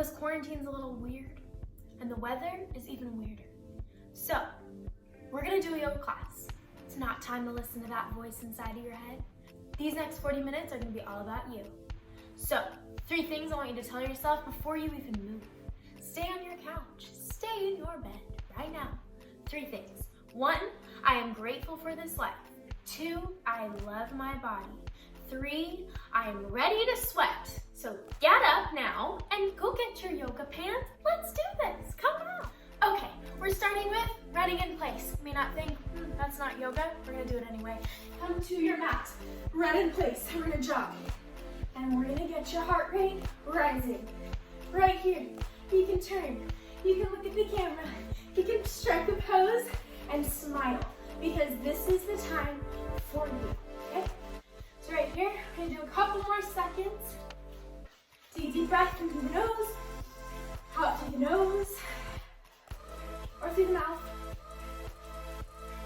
this quarantine's a little weird, and the weather is even weirder. So, we're gonna do a yoga class. It's not time to listen to that voice inside of your head. These next 40 minutes are gonna be all about you. So, 3 things I want you to tell yourself before you even move. Stay on your couch, stay in your bed right now. 3 things. 1, I am grateful for this life. 2, I love my body. 3, I am ready to sweat. So get up now and go get your yoga pants. Let's do this, come on. Okay, we're starting with running in place. You may not think, that's not yoga. We're gonna do it anyway. Come to your mat, run in place. We're gonna jog. And we're gonna get your heart rate rising. Right here, you can turn. You can look at the camera. You can strike a pose and smile because this is the time for you, okay? So right here, we're gonna do a couple more seconds. Take a deep breath in through the nose, out through the nose, or through the mouth.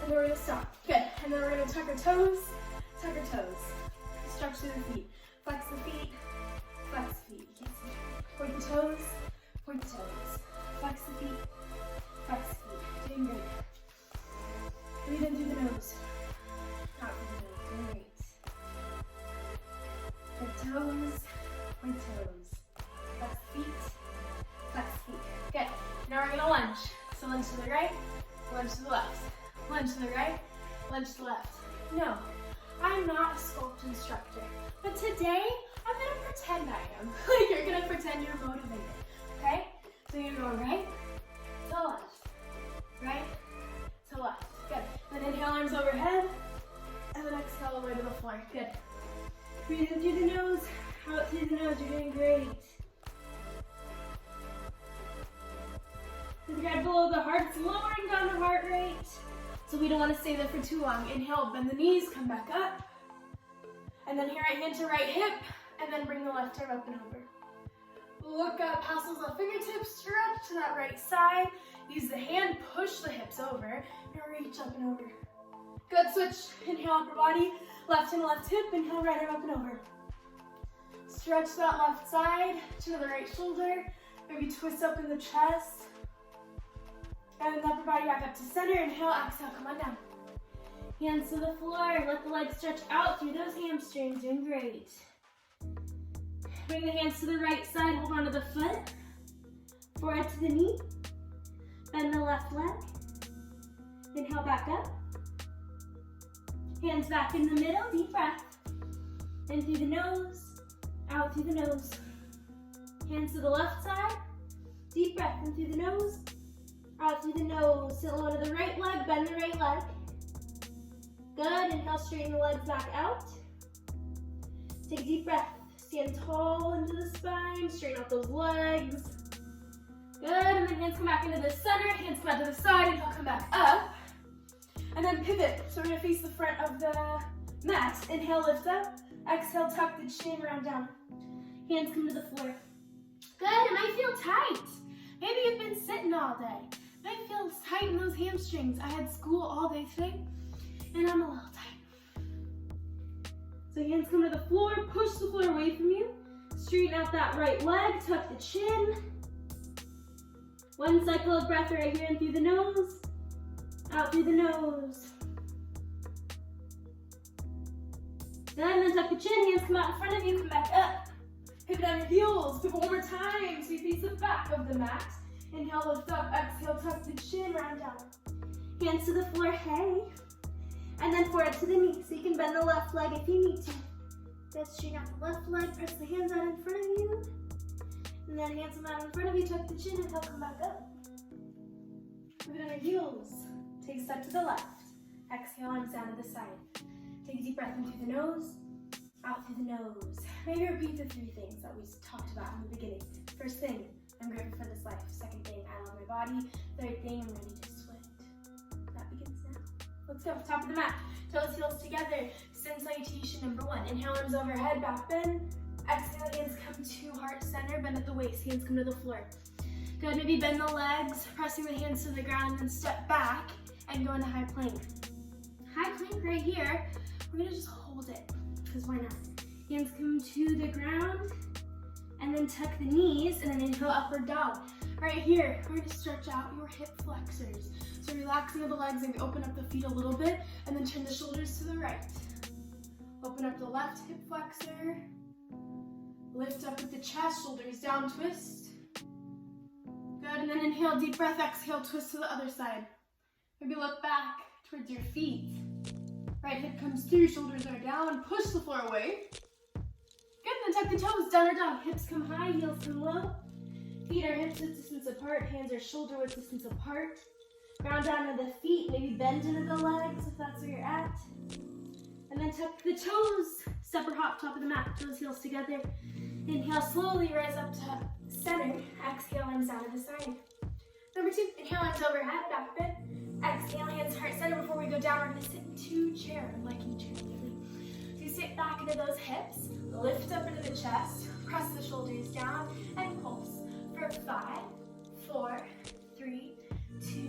And then we're gonna stop. Good. And then we're gonna tuck our toes, stretch through the feet. Flex the feet, flex the feet. You can't see. Point the toes, point the toes. Flex the feet, flex the feet. Doing great. Breathe in through the nose, out through the nose. Doing great. Point toes, point toes. Flex feet, flex feet. Good. Now we're gonna lunge. So lunge to the right, lunge to the left. Lunge to the right, lunge to the left. No, I'm not a sculpt instructor. But today, I'm gonna pretend I am. Like you're gonna pretend you're motivated, okay? So you're gonna go right to left, right to left. Good. Then inhale, arms overhead, and then exhale all the way to the floor. Good. Breathe in through the nose, out through the nose. You're doing great. With your head below the heart, it's lowering down the heart rate. So we don't want to stay there for too long. Inhale, bend the knees, come back up. And then here, right hand to right hip, and then bring the left arm up and over. Look up, pass those left fingertips, stretch to that right side. Use the hand, push the hips over, and reach up and over. Good, switch. Inhale, upper body, left hand, left hip, inhale, right arm up and over. Stretch that left side to the right shoulder, maybe twist up in the chest. And the upper body back up to center, inhale, exhale, come on down. Hands to the floor, let the legs stretch out through those hamstrings, doing great. Bring the hands to the right side, hold on to the foot. Forehead to the knee. Bend the left leg. Inhale, back up. Hands back in the middle, deep breath. In through the nose, out through the nose. Hands to the left side, deep breath in through the nose, out through the nose. Sit low to the right leg, bend the right leg. Good, inhale, straighten the legs back out. Take a deep breath. Stand tall into the spine, straighten out those legs. Good, and then hands come back into the center, hands come out to the side, inhale, come back up. And then pivot, so we're gonna face the front of the mat. Inhale, lift up. Exhale, tuck the chin, round down. Hands come to the floor. Good, it might feel tight. Maybe you've been sitting all day. It might feel tight in those hamstrings. I had school all day today, and I'm a little tight. So hands come to the floor, push the floor away from you. Straighten out that right leg, tuck the chin. 1 cycle of breath right here in through the nose, out through the nose. Then tuck the chin, hands come out in front of you, come back up. Hip down your heels, pivot one more time. So you face the back of the mat. Inhale, lift up, exhale, tuck the chin, round down. Hands to the floor, hey. And then forehead to the knee, so you can bend the left leg if you need to. Just straighten out the left leg, press the hands out in front of you. And then hands come out in front of you, tuck the chin, and come back up. Pivot on your heels. Take a step to the left. Exhale, arms down to the side. Take a deep breath in through the nose, out through the nose. Maybe repeat the 3 things that we talked about in the beginning. First thing, I'm grateful for this life. Second thing, I love my body. Third thing, I'm ready to sweat. That begins now. Let's go, top of the mat. Toes, heels together. Sun salutation number 1. Inhale, arms overhead, back bend. Exhale, hands come to heart center, bend at the waist, hands come to the floor. Good, maybe bend the legs, pressing the hands to the ground, and then step back and go into high plank. High plank right here, we're gonna just hold it, because why not? Hands come to the ground, And then tuck the knees, and then inhale, upward dog. Right here, we're gonna stretch out your hip flexors. So relaxing the legs and open up the feet a little bit, and then turn the shoulders to the right. Open up the left hip flexor. Lift up with the chest, shoulders down, twist. Good, and then inhale, deep breath, exhale, twist to the other side. Maybe look back towards your feet. Right hip comes through, shoulders are down, push the floor away. Good, then tuck the toes, downward dog. Hips come high, heels come low. Feet are hips width distance apart, hands are shoulder width distance apart. Ground down to the feet, maybe bend into the legs if that's where you're at. And then tuck the toes, step or hop, top of the mat, toes, heels together. Inhale, slowly rise up to center. Exhale, arms down to the side. Number 2, inhale, arms overhead, back bend. Exhale, hands heart center. Before we go down, we're gonna sit into chair. I'm liking chair lately. So you sit back into those hips, lift up into the chest, press the shoulders down, and pulse. For 5, 4, 3, 2,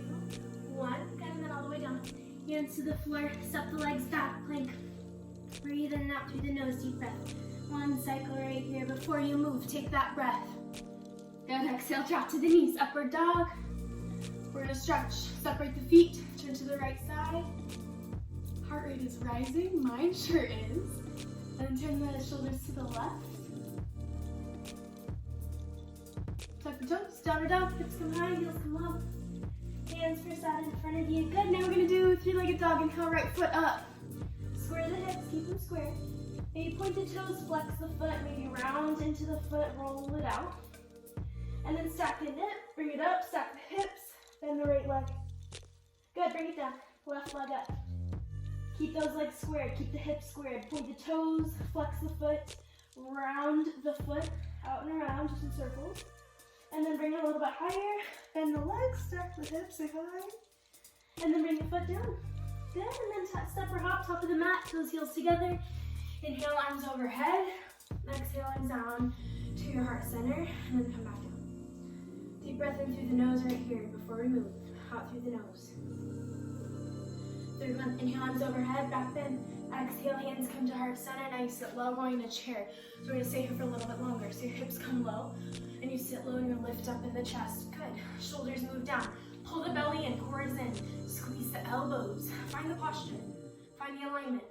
1. Good, and then all the way down. Hands to the floor, step the legs back, plank. Breathe in and out through the nose, deep breath. 1 cycle right here. Before you move, take that breath. Good, exhale, drop to the knees, upward dog. We're gonna stretch, separate the feet, turn to the right side. Heart rate is rising, mine sure is. And turn the shoulders to the left. Tuck the toes, downward dog, hips come high, heels come low. Hands first out in front of you. Good, now we're gonna do 3-legged dog. Inhale, right foot up. Square the hips, keep them square. Maybe point the toes, flex the foot, maybe round into the foot, roll it out. And then stack the hip, bring it up, stack the hips, bend the right leg. Good, bring it down, left leg up. Keep those legs squared, keep the hips squared. Point the toes, flex the foot, round the foot, out and around, just in circles. And then bring it a little bit higher, bend the legs, stack the hips high. And then bring the foot down. Good, and then step or hop, top of the mat, toes, heels together. Inhale, arms overhead. Exhale, arms down to your heart center, and then come back down. Deep breath in through the nose right here before we move. Out through the nose. Third one, inhale, arms overhead, back bend. Exhale, hands come to heart center. Now you sit low, going to chair. So we're gonna stay here for a little bit longer. So your hips come low, and you sit low and you lift up in the chest. Good. Shoulders move down. Pull the belly in, core is in. Squeeze the elbows. Find the posture. Find the alignment.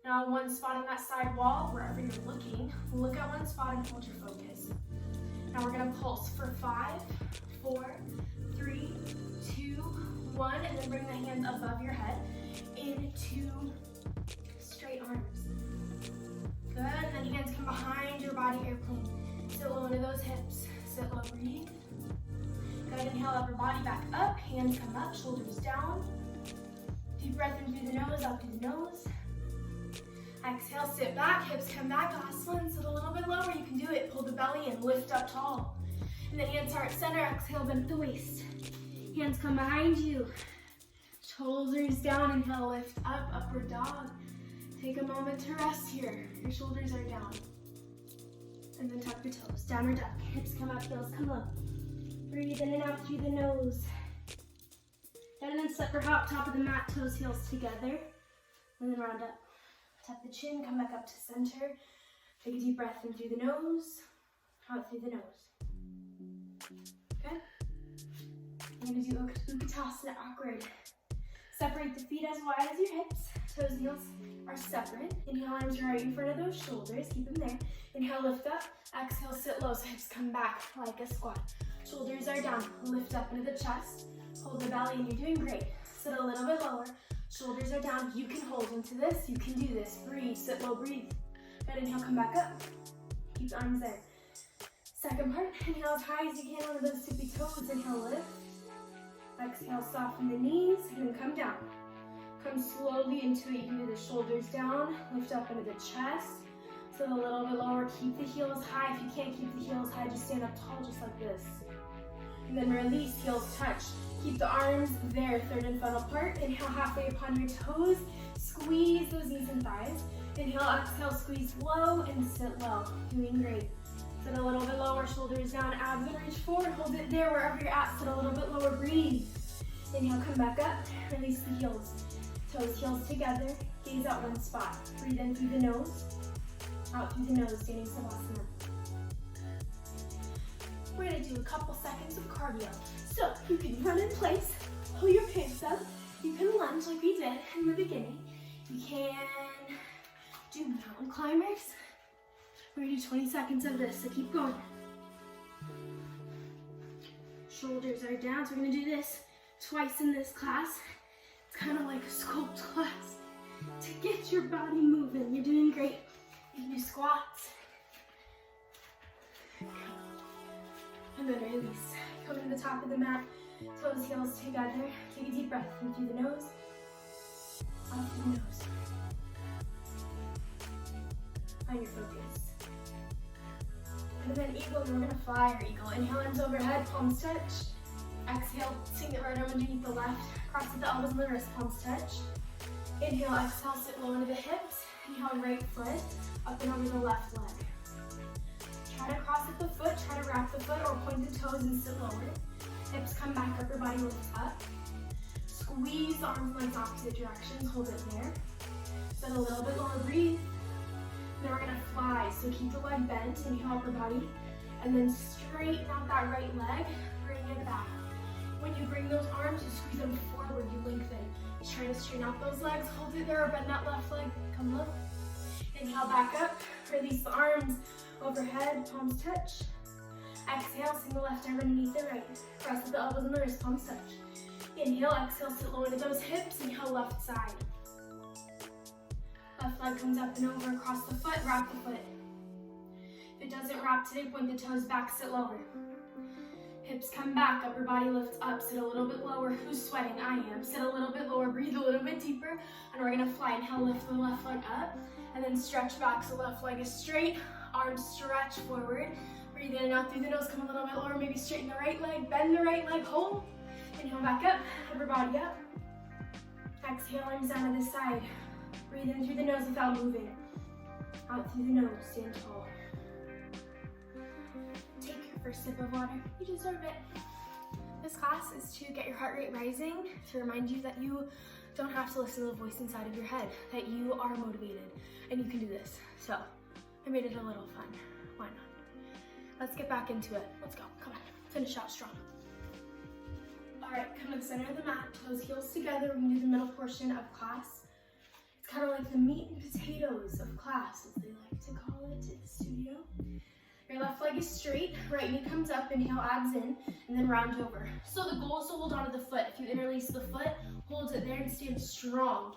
Now one spot on that side wall, wherever you're looking, look at one spot and hold your focus. Now we're gonna pulse for 5, 4, 3, 2, 1, and then bring the hands above your head into straight arms. Good, and then hands come behind your body, airplane. Sit low into those hips, sit low, breathe. Good, inhale, upper body back up, hands come up, shoulders down. Deep breath in through the nose, out through the nose. Exhale, sit back, hips come back. Last one, sit a little bit lower, you can do it. Pull the belly in, lift up tall. And then hands heart center, exhale, bend the waist. Hands come behind you. Shoulders down, inhale, lift up, upward dog. Take a moment to rest here. Your shoulders are down. And then tuck the toes, downward dog. Hips come up, heels come low. Breathe in and out through the nose. And then step or hop, top of the mat, toes, heels together. And then round up. Tuck the chin, come back up to center. Take a deep breath in through the nose, out through the nose. Good. You're gonna do Utkatasana, awkward. Separate the feet as wide as your hips. Toes and heels are separate. Inhale, arms right in front of those shoulders. Keep them there. Inhale, lift up. Exhale, sit low. So hips come back like a squat. Shoulders are down. Lift up into the chest. Hold the belly, and you're doing great. Sit a little bit lower. Shoulders are down. You can hold into this. You can do this. Breathe. Sit low. Breathe. Good. Inhale. Come back up. Keep the arms there. Second part. Inhale as high as you can onto those tippy toes. Inhale. Lift. Exhale. Soften the knees. And then come down. Come slowly into it. You can do the shoulders down. Lift up into the chest. Sit a little bit lower. Keep the heels high. If you can't keep the heels high, just stand up tall just like this. And then release. Heels touch. Keep the arms there, third and final part. Inhale, halfway upon your toes. Squeeze those knees and thighs. Inhale, exhale, squeeze low and sit low. Doing great. Sit a little bit lower, shoulders down, abs and reach forward. Hold it there wherever you're at. Sit a little bit lower, breathe. Inhale, come back up. Release the heels. Toes, heels together. Gaze out one spot. Breathe in through the nose. Out through the nose, standing Savasana. we're gonna do a couple seconds of cardio. So you can run in place, pull your pants up, you can lunge like we did in the beginning. You can do mountain climbers. We're gonna do 20 seconds of this, so keep going. Shoulders are down, so we're gonna do this twice in this class. It's kind of like a sculpt class to get your body moving. You're doing great. You can do squats. And then release. Come to the top of the mat, toes, heels together. Take a deep breath in through the nose, out through the nose. Find your focus. And then eagle, we're gonna fly our eagle. Inhale, arms overhead, palms touch. Exhale, swing the right arm underneath the left. Cross at the elbows and the wrist, palms touch. Inhale, exhale, sit low into the hips. Inhale, right foot up and over the left leg. Try to cross at the foot, try to wrap the foot or point the toes and sit lower. Hips come back up, your body lifts up. Squeeze the arms, legs opposite directions, hold it there. Sit a little bit lower, breathe. Then we're gonna fly, so keep the leg bent, inhale upper body, and then straighten out that right leg, bring it back. When you bring those arms, you squeeze them forward, you lengthen. Try to straighten out those legs, hold it there, or bend that left leg, come low. Inhale back up, release the arms overhead, palms touch. Exhale, swing the left arm underneath the right. Press with the elbows and the wrist, palms touch. Inhale, exhale, sit low into those hips, inhale left side. Left leg comes up and over, across the foot, wrap the foot. If it doesn't wrap today, point the toes back, sit lower. Hips come back, upper body lifts up, sit a little bit lower. Who's sweating? I am. Sit a little bit lower, breathe a little bit deeper, and we're gonna fly. Inhale, lift the left leg up, and then stretch back so left leg is straight, arms stretch forward. Breathe in and out through the nose, come a little bit lower, maybe straighten the right leg, bend the right leg, hold. Inhale back up, upper body up. Exhale, arms down to the side. Breathe in through the nose without moving. Out through the nose, stand tall. Take your first sip of water, you deserve it. This class is to get your heart rate rising, to remind you that you don't have to listen to the voice inside of your head, that you are motivated and you can do this. So I made it a little fun, why not? Let's get back into it. Let's go, come on, finish out strong. All right, come to the center of the mat, toes, heels together. We're gonna do the middle portion of class. It's kind of like the meat and potatoes of class, as they like to call it in the studio. Your left leg is straight, right knee comes up, inhale, abs in, and then round over. So the goal is to hold onto the foot. If you interlace the foot, hold it there and stand strong.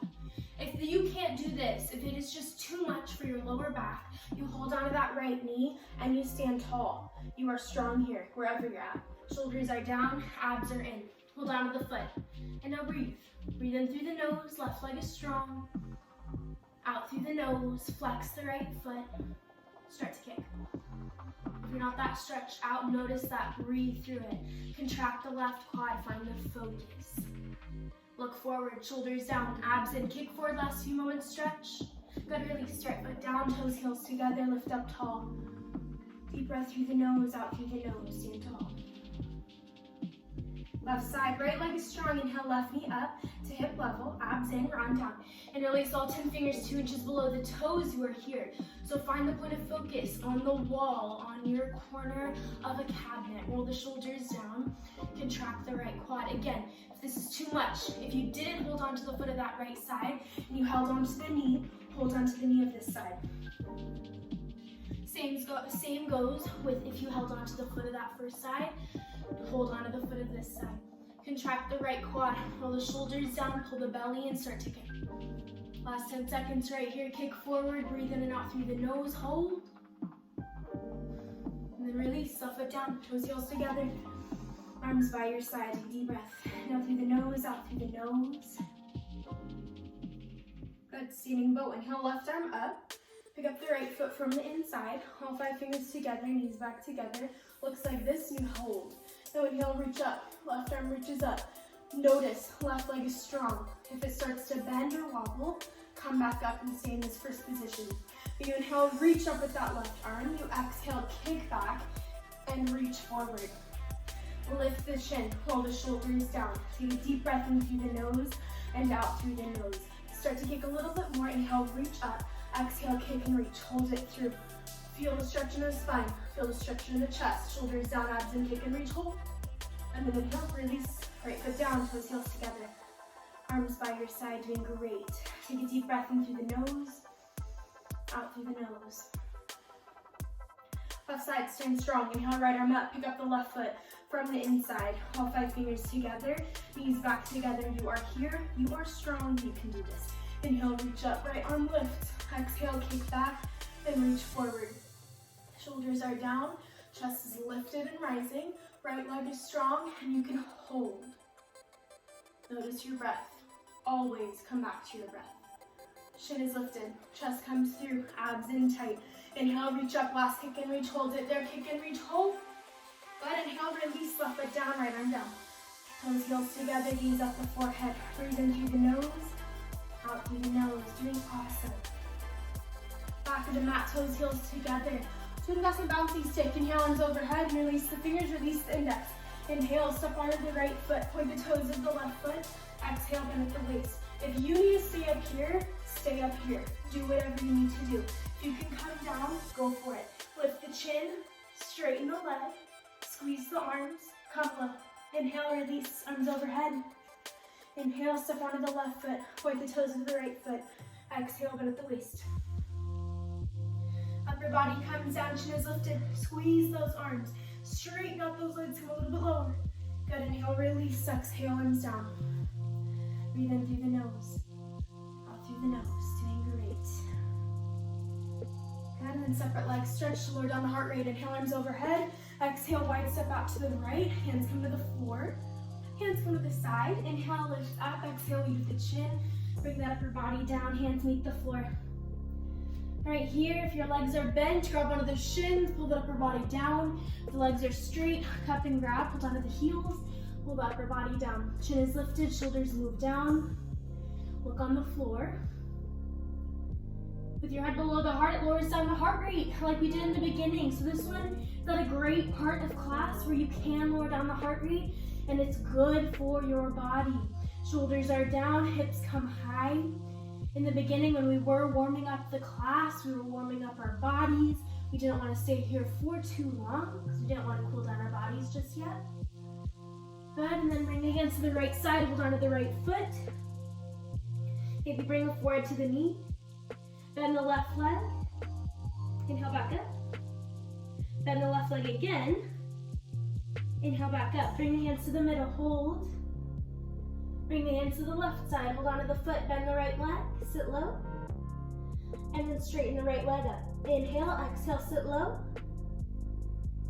If you can't do this, if it is just too much for your lower back, you hold onto that right knee and you stand tall. You are strong here, wherever you're at. Shoulders are down, abs are in. Hold onto the foot. And now breathe. Breathe in through the nose, left leg is strong. Out through the nose, flex the right foot. Start to kick. If you're not that stretched out, notice that, breathe through it. Contract the left quad, find the focus. Look forward, shoulders down, abs in, kick forward, last few moments, stretch. Good release, right foot down, toes, heels together, lift up tall. Deep breath through the nose, out through the nose, stand tall. Left side, right leg is strong, inhale, left knee up to hip level, abs in, round down. Interlace all 10 fingers 2 inches below the toes, you are here. So find the point of focus on the wall, on your corner of a cabinet. Roll the shoulders down, contract the right quad. Again, if this is too much, if you didn't hold on to the foot of that right side, and you held on to the knee, hold on to the knee of this side. Same goes with if you held on to the foot of that first side, hold on to the foot of this side. Contract the right quad, roll the shoulders down, pull the belly in, start to kick. Last 10 seconds right here, kick forward, breathe in and out through the nose, hold. And then release, left foot down, toes, heels together. Arms by your side, take a deep breath. Inhale through the nose, out through the nose. Good, standing boat, inhale, left arm up. Pick up the right foot from the inside, all 5 fingers together, knees back together. Looks like this, you hold. Now inhale, reach up, left arm reaches up. Notice, left leg is strong. If it starts to bend or wobble, come back up and stay in this first position. You inhale, reach up with that left arm. You exhale, kick back and reach forward. Lift the shin, pull the shoulders down. Take a deep breath in through the nose and out through the nose. Start to kick a little bit more. Inhale, reach up. Exhale, kick and reach. Hold it through. Feel the stretch in the spine. Feel the stretch in the chest. Shoulders down, abs in, kick and reach, hold. And then inhale, release. Right foot down, toes, heels together. Arms by your side, doing great. Take a deep breath in through the nose, out through the nose. Left side, stand strong. Inhale, right arm up. Pick up the left foot from the inside. All 5 fingers together, knees back together. You are here. You are strong. You can do this. Inhale, reach up. Right arm lift. Exhale, kick back and reach forward. Shoulders are down. Chest is lifted and rising. Right leg is strong and you can hold. Notice your breath. Always come back to your breath. Shin is lifted. Chest comes through. Abs in tight. Inhale, reach up. Last kick and reach. Hold it there. Kick and reach. Hold. Good. Inhale, release. Left foot down. Right arm down. Toes, heels together. Gaze up the forehead. Breathe in through the nose. Out through the nose. Doing awesome. Back of the mat. Toes, heels together. So we've got some bouncy stick. Inhale, arms overhead. Release the fingers. Release the index. Inhale, step onto the right foot. Point the toes of the left foot. Exhale, bend at the waist. If you need to stay up here, stay up here. Do whatever you need to do. If you can come down, go for it. Lift the chin, straighten the leg, squeeze the arms, come low. Inhale, release, arms overhead. Inhale, step onto the left foot. Point the toes of the right foot. Exhale, bend at the waist. Upper body comes down, chin is lifted. Squeeze those arms. Straighten out those legs, come a little bit lower. Good, inhale, release, exhale, arms down. Breathe in through the nose, out through the nose, doing great. Good, and then separate legs, stretch to lower down the heart rate. Inhale, arms overhead. Exhale, wide step out to the right. Hands come to the floor. Hands come to the side. Inhale, lift up. Exhale, lead with the chin. Bring that upper body down. Hands meet the floor. Right here, if your legs are bent, grab one of the shins, pull the upper body down. If the legs are straight, cup and grab, hold onto the heels, pull the upper body down. Chin is lifted, shoulders move down. Look on the floor. With your head below the heart, it lowers down the heart rate like we did in the beginning. So this one is a great part of class where you can lower down the heart rate and it's good for your body. Shoulders are down, hips come high. In the beginning, when we were warming up the class, we were warming up our bodies. We didn't want to stay here for too long because we didn't want to cool down our bodies just yet. Good, and then bring the hands to the right side, hold on to the right foot. Maybe bring the forehead to the knee. Bend the left leg. Inhale, back up. Bend the left leg again. Inhale, back up. Bring the hands to the middle, hold. Bring the hands to the left side, hold on to the foot, bend the right leg, sit low. And then straighten the right leg up. Inhale, exhale, sit low.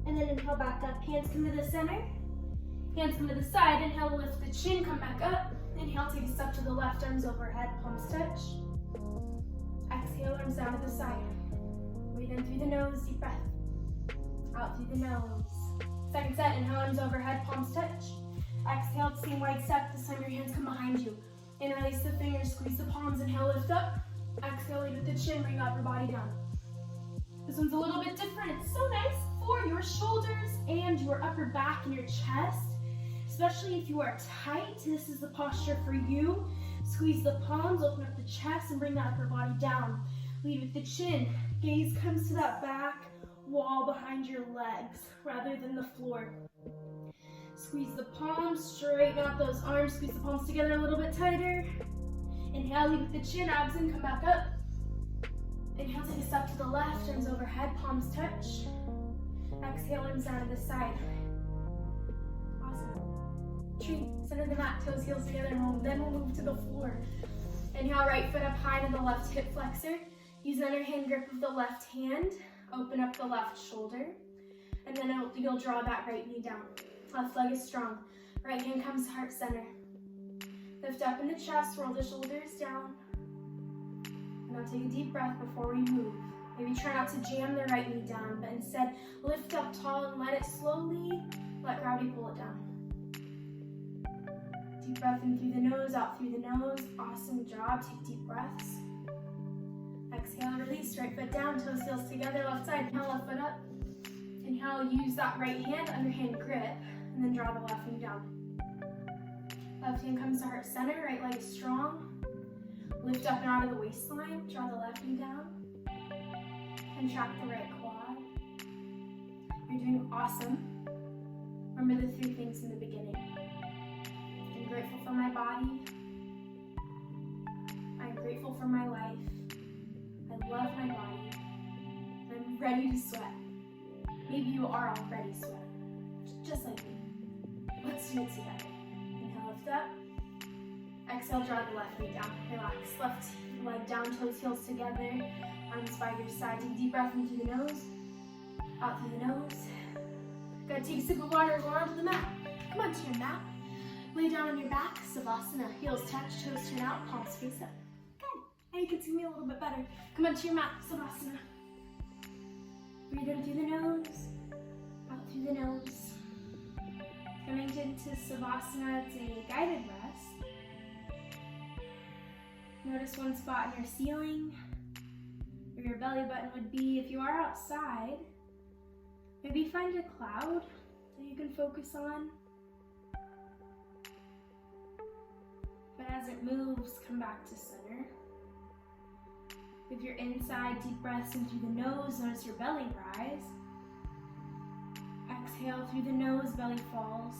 And then inhale, back up. Hands come to the center. Hands come to the side. Inhale, lift the chin, come back up. Inhale, take a step to the left, arms overhead, palms touch. Exhale, arms down to the side. Breathe in through the nose, deep breath. Out through the nose. Second set, inhale, arms overhead, palms touch. Exhale, same wide step. This time your hands come behind you. And release the fingers, squeeze the palms. Inhale, lift up. Exhale, lead with the chin, bring upper body down. This one's a little bit different. It's so nice for your shoulders and your upper back and your chest. Especially if you are tight, this is the posture for you. Squeeze the palms, open up the chest, and bring that upper body down. Lead with the chin. Gaze comes to that back wall behind your legs rather than the floor. Squeeze the palms, straighten out those arms, squeeze the palms together a little bit tighter. Inhale, lead with the chin, abs in, come back up. Inhale, take a step to the left, arms overhead, palms touch. Exhale, arms down to the side. Awesome. Tree, center the mat, toes, heels together, and then we'll move to the floor. Inhale, right foot up high to the left hip flexor. Use an underhand grip of the left hand. Open up the left shoulder. And then you'll draw that right knee down. Left leg is strong. Right hand comes to heart center. Lift up in the chest, roll the shoulders down. And now take a deep breath before we move. Maybe try not to jam the right knee down, but instead lift up tall and let it slowly, let gravity pull it down. Deep breath in through the nose, out through the nose. Awesome job. Take deep breaths. Exhale, release. Right foot down, toes, heels together, left side. Inhale, left foot up. Inhale, use that right hand, underhand grip, and then draw the left knee down. Left hand comes to heart center, right leg is strong. Lift up and out of the waistline, draw the left knee down. Contract the right quad. You're doing awesome. Remember the 3 things in the beginning. I'm grateful for my body. I'm grateful for my life. I love my body. I'm ready to sweat. Maybe you are already sweating, just like me. Let's do it together. Inhale, lift up. Exhale, draw the left knee down. Relax. Left leg down, toes, heels together. Arms by your side. Take a deep breath in through the nose. Out through the nose. Good. Take a sip of water. Go onto the mat. Come onto your mat. Lay down on your back. Savasana. Heels touch. Toes turn out. Palms face up. Good. Now you can see me a little bit better. Come onto your mat. Savasana. Breathe in through the nose. Out through the nose. Coming into Savasana. It's a guided rest. Notice one spot in your ceiling where your belly button would be. If you are outside, maybe find a cloud that you can focus on. But as it moves, come back to center. If you're inside, deep breaths in through the nose, notice your belly rise. Exhale through the nose, belly falls.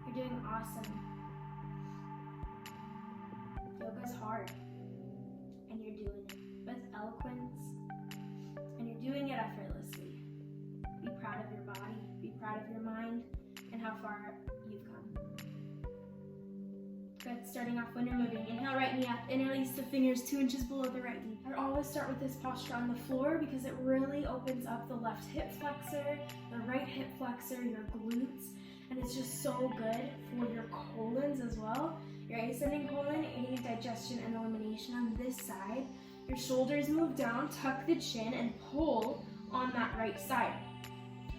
You're doing awesome. Yoga's hard, and you're doing it with eloquence, and you're doing it effortlessly. Be proud of your body, be proud of your mind, and how far you've come. Good, starting off when you're moving. Inhale, right knee up, interlace the fingers 2 inches below the right knee. I always start with this posture on the floor because it really opens up the left hip flexor, the right hip flexor, your glutes, and it's just so good for your colons as well. Your ascending colon, aiding in digestion and elimination on this side. Your shoulders move down, tuck the chin, and pull on that right side.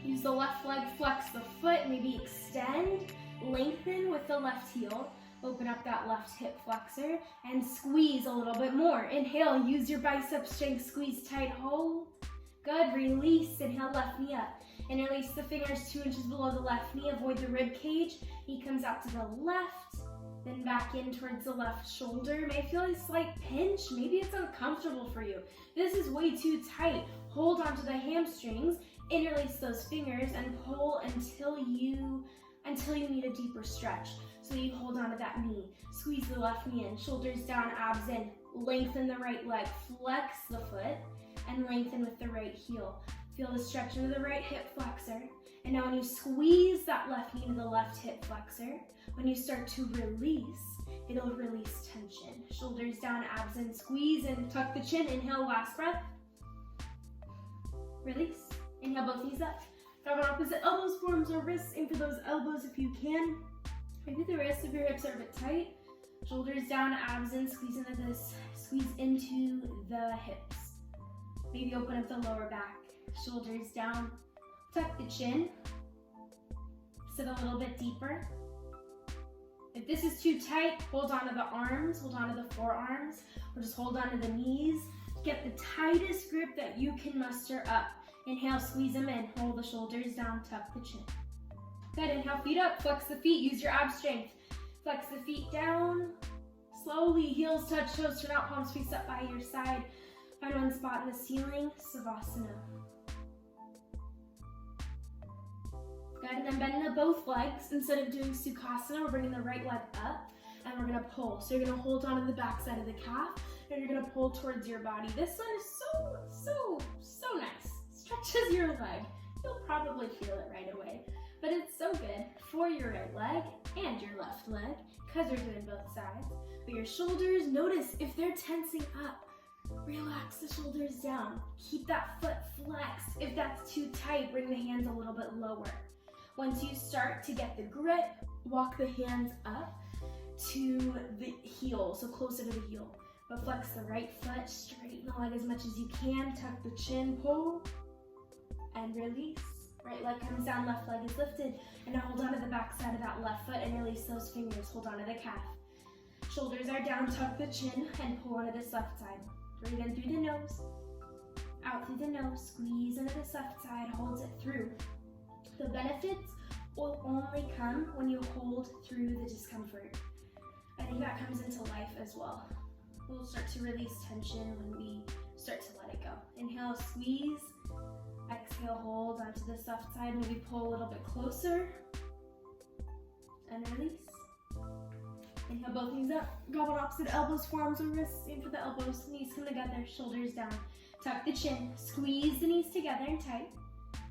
Use the left leg, flex the foot, maybe extend, lengthen with the left heel. Open up that left hip flexor and squeeze a little bit more. Inhale, use your bicep strength, squeeze tight, hold. Good, release, inhale, left knee up. Interlace the fingers 2 inches below the left knee, avoid the rib cage. Knee comes out to the left, then back in towards the left shoulder. May feel a slight pinch, maybe it's uncomfortable for you. This is way too tight. Hold onto the hamstrings, interlace those fingers, and pull until you need a deeper stretch. So you hold onto that knee, squeeze the left knee in, shoulders down, abs in, lengthen the right leg, flex the foot, and lengthen with the right heel. Feel the stretch into the right hip flexor. And now when you squeeze that left knee to the left hip flexor, when you start to release, it'll release tension. Shoulders down, abs in, squeeze and tuck the chin. Inhale, last breath. Release. Inhale, both knees up. Grab on opposite elbows, forearms or wrists. Aim for those elbows if you can. Maybe the wrists of your hips are a bit tight. Shoulders down, abs in, squeeze into this. Squeeze into the hips. Maybe open up the lower back. Shoulders down. Tuck the chin. Sit a little bit deeper. If this is too tight, hold on to the arms, hold on to the forearms, or just hold on to the knees. Get the tightest grip that you can muster up. Inhale, squeeze them in. Hold the shoulders down, tuck the chin. Good, inhale, feet up, flex the feet, use your ab strength. Flex the feet down. Slowly, heels touch, toes turn out, palms face up by your side. Find one spot in the ceiling, Savasana. Good, and then bend the both legs. Instead of doing Sukhasana, we're bringing the right leg up and we're gonna pull. So you're gonna hold on to the back side of the calf and you're gonna pull towards your body. This one is so nice. Stretches your leg. You'll probably feel it right away, but it's so good for your right leg and your left leg because we're doing both sides. But your shoulders, notice if they're tensing up, relax the shoulders down. Keep that foot flexed. If that's too tight, bring the hands a little bit lower. Once you start to get the grip, walk the hands up to the heel, so closer to the heel. But flex the right foot, straighten the leg as much as you can, tuck the chin, pull, and release. Right leg comes down, left leg is lifted. And now hold on to the back side of that left foot and release those fingers. Hold on to the calf. Shoulders are down, tuck the chin, and pull onto this left side. Breathe in through the nose, out through the nose, squeeze into this left side, holds it through. The benefits will only come when you hold through the discomfort. I think that comes into life as well. We'll start to release tension when we start to let it go. Inhale, squeeze. Exhale, hold onto the soft side. Maybe pull a little bit closer. And release. Inhale, both knees up. Grab on opposite elbows, forearms or wrists. Aim for the elbows. Knees come together, shoulders down. Tuck the chin. Squeeze the knees together and tight.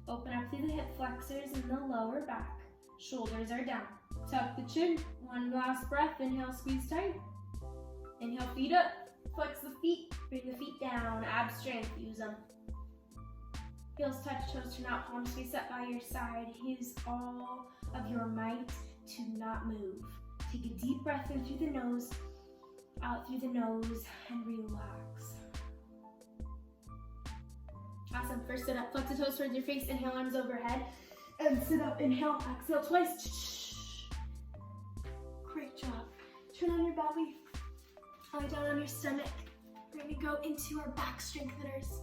Open up through the hip flexors and the lower back. Shoulders are down. Tuck the chin. One last breath. Inhale, squeeze tight. Inhale, feet up. Flex the feet. Bring the feet down. Ab strength. Use them. Heels touch, toes turn out, palms face up by your side. Use all of your might to not move. Take a deep breath in through the nose, out through the nose, and relax. Awesome. First sit up, flex the toes towards your face. Inhale, arms overhead. And sit up, inhale, exhale twice. Great job. Turn on your belly. Lie down on your stomach. We're gonna go into our back strengtheners.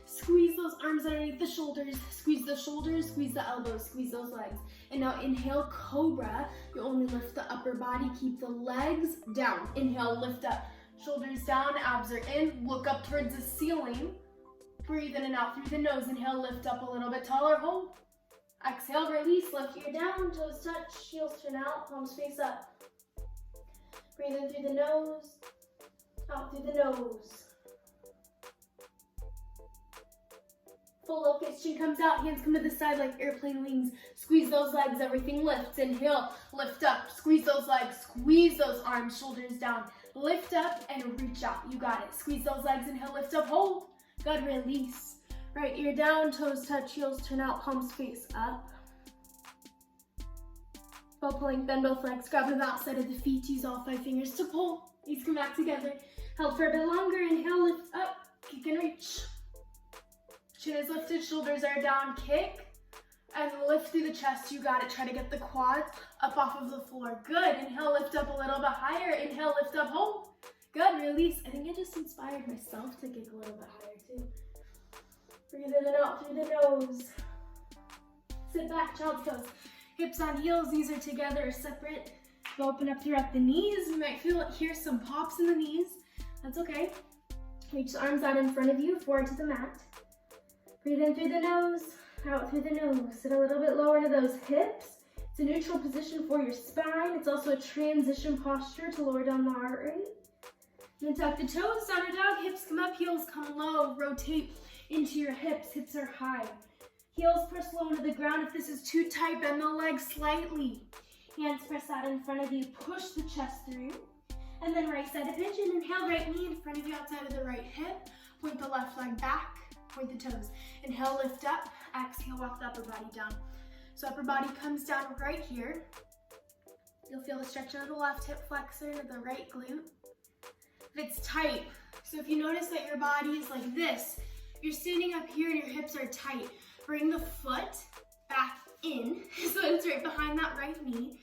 Squeeze those arms underneath the shoulders. Squeeze the shoulders, squeeze the elbows, squeeze those legs. And now inhale, cobra. You only lift the upper body, keep the legs down. Inhale, lift up. Shoulders down, abs are in. Look up towards the ceiling. Breathe in and out through the nose. Inhale, lift up a little bit taller, hold. Exhale, release, left ear down, toes touch, heels turn out, palms face up. Breathe in through the nose, out through the nose. Full locust, chin comes out, hands come to the side like airplane wings. Squeeze those legs, everything lifts. Inhale, lift up, squeeze those legs, squeeze those arms, shoulders down. Lift up and reach out, you got it. Squeeze those legs, inhale, lift up, hold. Good, release. Right ear down, toes touch, heels turn out, palms face up. Bow pulling, bend both legs, grab the outside of the feet, use all 5 fingers to pull. Knees come back together. Held for a bit longer, inhale, lift up, kick and reach. Chin is lifted, shoulders are down, kick, and lift through the chest, you got it. Try to get the quads up off of the floor. Good, inhale, lift up a little bit higher. Inhale, lift up, hold. Good, release. I think I just inspired myself to kick a little bit higher too. Breathe in and out through the nose. Sit back, child's pose. Hips on heels, knees are together or separate. Open up throughout the knees. You might hear some pops in the knees. That's okay. Reach the arms out in front of you, forward to the mat. Breathe in through the nose, out through the nose. Sit a little bit lower to those hips. It's a neutral position for your spine. It's also a transition posture to lower down the heart rate. And then tuck the toes, downward dog, hips come up, heels come low. Rotate into your hips, hips are high. Heels press low into the ground. If this is too tight, bend the legs slightly. Hands press out in front of you, push the chest through. And then right side pigeon, inhale, right knee in front of you outside of the right hip. Point the left leg back, point the toes. Inhale, lift up, exhale, walk the upper body down. So upper body comes down right here. You'll feel the stretch of the left hip flexor to the right glute. If it's tight, so if you notice that your body is like this, you're standing up here and your hips are tight. Bring the foot back in, so it's right behind that right knee.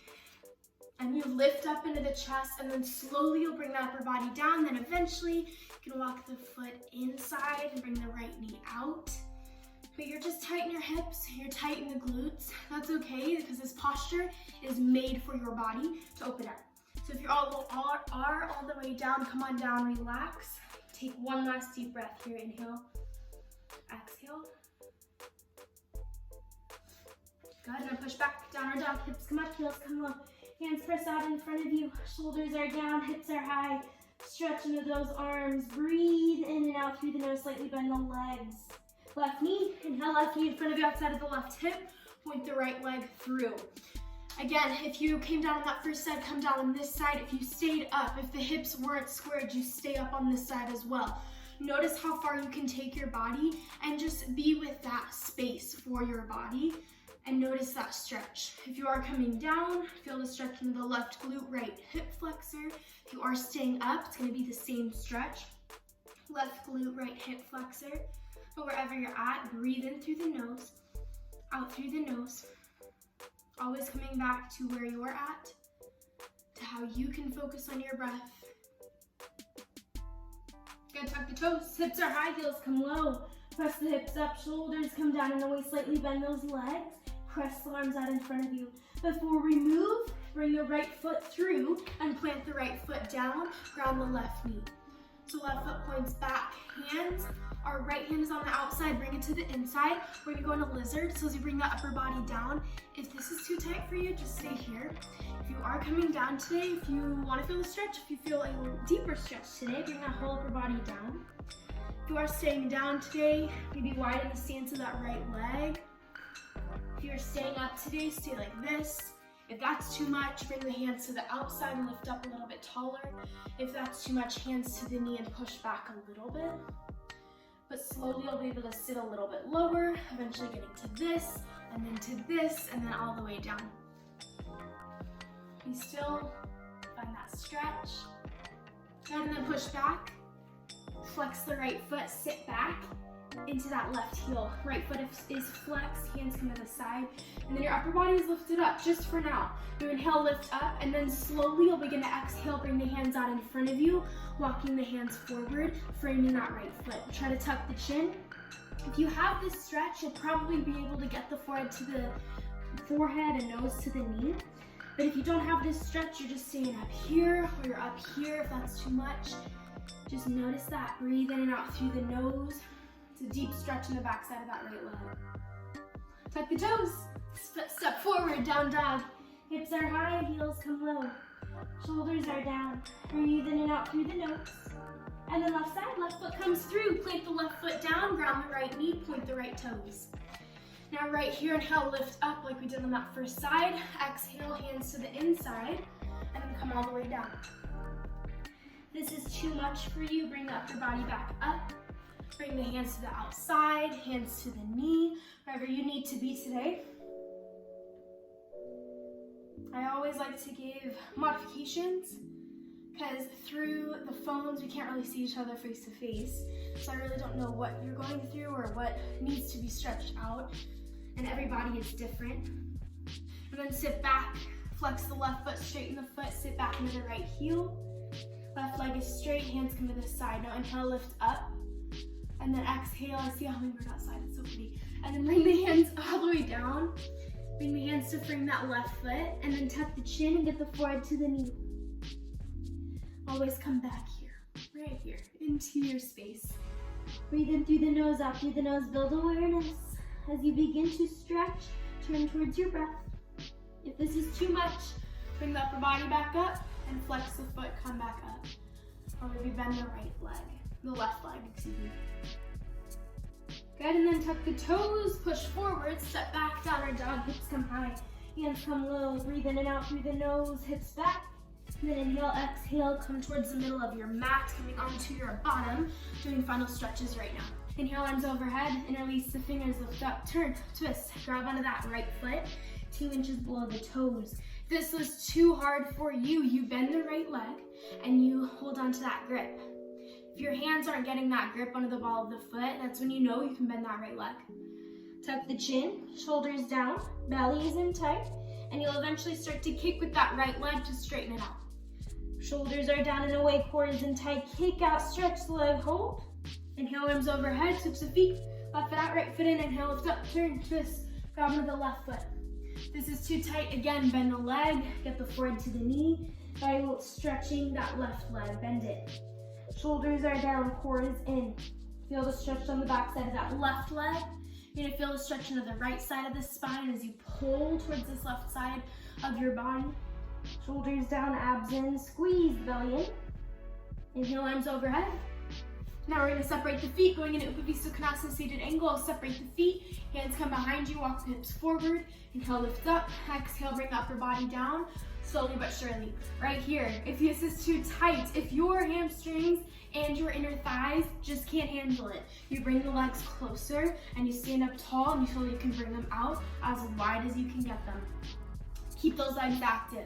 And you lift up into the chest, and then slowly you'll bring the upper body down. Then eventually you can walk the foot inside and bring the right knee out. But you're just tight in your hips, you're tight in the glutes. That's okay, because this posture is made for your body to open up. So if you're all the way down, come on down, relax. Take one last deep breath here. Inhale, exhale. Good, and then push back, downward dog, hips come up, heels come low. Hands press out in front of you, shoulders are down, hips are high. Stretch into those arms, breathe in and out through the nose, slightly bend the legs. Left knee, inhale, left knee in front of you outside of the left hip, point the right leg through. Again, if you came down on that first side, come down on this side. If you stayed up, if the hips weren't squared, you stay up on this side as well. Notice how far you can take your body and just be with that space for your body. And notice that stretch. If you are coming down, feel the stretch in the left glute, right hip flexor. If you are staying up, it's gonna be the same stretch. Left glute, right hip flexor. But wherever you're at, breathe in through the nose, out through the nose. Always coming back to where you're at, to how you can focus on your breath. Good, tuck the toes, hips are high, heels come low. Press the hips up, shoulders come down, and the waist slightly bend those legs. Press the arms out in front of you. Before we move, bring the right foot through and plant the right foot down, ground the left knee. So left foot points back, hands. Our right hand is on the outside, bring it to the inside. We're gonna go into lizard, so as you bring that upper body down, if this is too tight for you, just stay here. If you are coming down today, if you wanna feel the stretch, if you feel a deeper stretch today, bring that whole upper body down. If you are staying down today, maybe widen the stance of that right leg. If you're staying up today, stay like this. If that's too much, bring the hands to the outside and lift up a little bit taller. If that's too much, hands to the knee and push back a little bit. But slowly you'll be able to sit a little bit lower, eventually getting to this, and then to this, and then all the way down. Be still, find that stretch. And then push back. Flex the right foot, sit back into that left heel. Right foot is flexed, hands come to the side, and then your upper body is lifted up just for now. You inhale, lift up, and then slowly you'll begin to exhale, bring the hands out in front of you, walking the hands forward, framing that right foot. Try to tuck the chin. If you have this stretch, you'll probably be able to get the forehead to the forehead and nose to the knee. But if you don't have this stretch, you're just staying up here, or you're up here if that's too much. Just notice that. Breathe in and out through the nose. It's a deep stretch in the backside of that right leg. Tuck the toes. Step forward, down dog. Hips are high, heels come low. Shoulders are down. Breathe in and out through the nose. And then left side, left foot comes through. Plant the left foot down, ground the right knee, point the right toes. Now right here, inhale, lift up like we did on that first side. Exhale, hands to the inside, and then come all the way down. This is too much for you, bring the upper body back up. Bring the hands to the outside, hands to the knee, wherever you need to be today. I always like to give modifications because through the phones, we can't really see each other face to face. So I really don't know what you're going through or what needs to be stretched out. And everybody is different. And then sit back, flex the left foot, straighten the foot, sit back into the right heel. Left leg is straight, hands come to the side. Now inhale, lift up. And then exhale, I see a hummingbird outside, it's so pretty. And then bring the hands all the way down. Bring the hands to frame that left foot, and then tuck the chin and get the forehead to the knee. Always come back here, right here, into your space. Breathe in through the nose, out through the nose, build awareness. As you begin to stretch, turn towards your breath. If this is too much, bring the upper body back up and flex the foot, come back up. Or maybe bend the right leg, the left leg, excuse me. Good, and then tuck the toes, push forward, step back, downward dog, hips come high, hands come low, breathe in and out through the nose, hips back. And then inhale, exhale, come towards the middle of your mat, coming onto your bottom, doing final stretches right now. Inhale, arms overhead, interlace the fingers, lift up, turn, twist, grab onto that right foot, 2 inches below the toes. If this was too hard for you, you bend the right leg and you hold onto that grip. If your hands aren't getting that grip onto the ball of the foot, that's when you know you can bend that right leg. Tuck the chin, shoulders down, belly is in tight, and you'll eventually start to kick with that right leg to straighten it out. Shoulders are down and away, core is in tight, kick out, stretch the leg, hold. Inhale, arms overhead, switch the feet, left foot out, right foot in, inhale, lift up, turn, twist, grab onto the left foot. If this is too tight, again, bend the leg, get the forehead to the knee by stretching that left leg, bend it. Shoulders are down, core is in. Feel the stretch on the back side of that left leg. You're gonna feel the stretch into the right side of the spine as you pull towards this left side of your body. Shoulders down, abs in, squeeze belly in. Inhale, arms overhead. Now we're gonna separate the feet, going into Upavista Konasana seated angle. Separate the feet, hands come behind you, walk the hips forward. Inhale, lift up, exhale, bring the upper body down. Slowly but surely. Right here, if this is too tight, if your hamstrings and your inner thighs just can't handle it, you bring the legs closer and you stand up tall and you feel you can bring them out as wide as you can get them. Keep those legs active.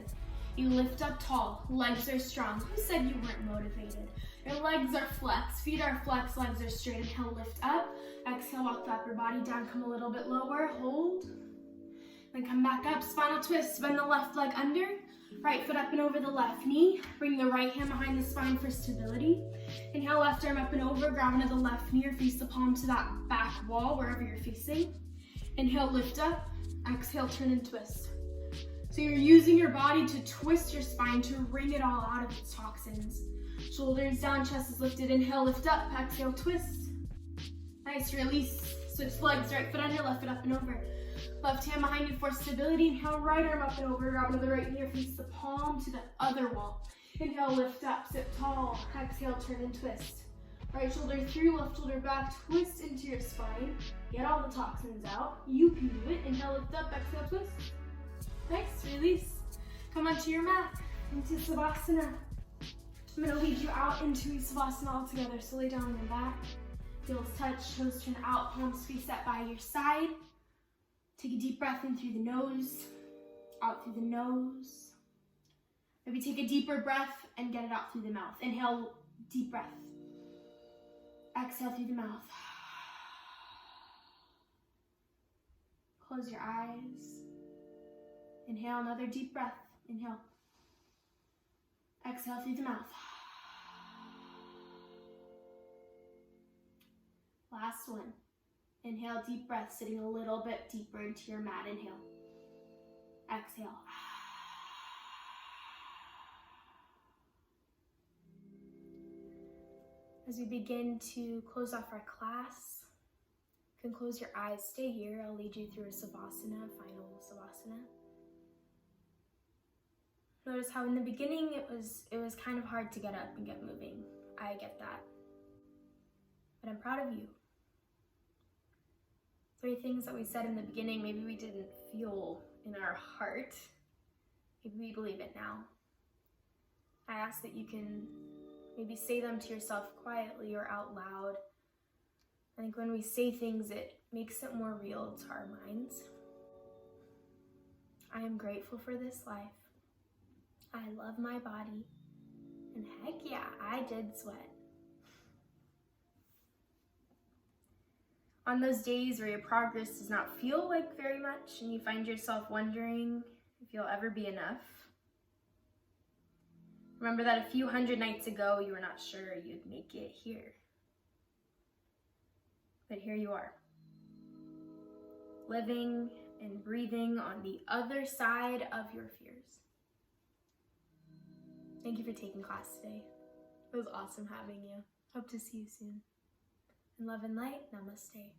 You lift up tall, legs are strong. Who said you weren't motivated? Your legs are flexed, feet are flexed, legs are straight. Inhale, lift up. Exhale, walk the upper body down, come a little bit lower, hold. Then come back up, spinal twist, bend the left leg under. Right foot up and over the left knee. Bring the right hand behind the spine for stability. Inhale, left arm up and over, grab onto the left knee or face the palm to that back wall, wherever you're facing. Inhale, lift up. Exhale, turn and twist. So you're using your body to twist your spine to wring it all out of its toxins. Shoulders down, chest is lifted. Inhale, lift up. Exhale, twist. Nice, release. Switch legs, right foot under, left foot up and over. Left hand behind you for stability. Inhale, right arm up and over. Grab another right knee, face the palm to the other wall. Inhale, lift up, sit tall. Exhale, turn and twist. Right shoulder through, left shoulder back, twist into your spine. Get all the toxins out. You can do it. Inhale, lift up, exhale, twist. Nice, release. Come onto your mat, into Savasana. I'm gonna lead you out into Savasana all together. So lay down on your back. Heels touch, toes turn out, palms face up by your side. Take a deep breath in through the nose, out through the nose. Maybe take a deeper breath and get it out through the mouth. Inhale, deep breath. Exhale through the mouth. Close your eyes. Inhale, another deep breath. Inhale. Exhale through the mouth. Last one. Inhale, deep breath, sitting a little bit deeper into your mat. Inhale. Exhale. As we begin to close off our class, you can close your eyes, stay here. I'll lead you through a Savasana, final Savasana. Notice how in the beginning it was kind of hard to get up and get moving. I get that. But I'm proud of you. 3 things that we said in the beginning, maybe we didn't feel in our heart. Maybe we believe it now. I ask that you can maybe say them to yourself quietly or out loud. I think when we say things, it makes it more real to our minds. I am grateful for this life. I love my body. And heck yeah, I did sweat. On those days where your progress does not feel like very much and you find yourself wondering if you'll ever be enough, remember that a few hundred nights ago you were not sure you'd make it here. But here you are, living and breathing on the other side of your fears. Thank you for taking class today. It was awesome having you. Hope to see you soon. In love and light, namaste.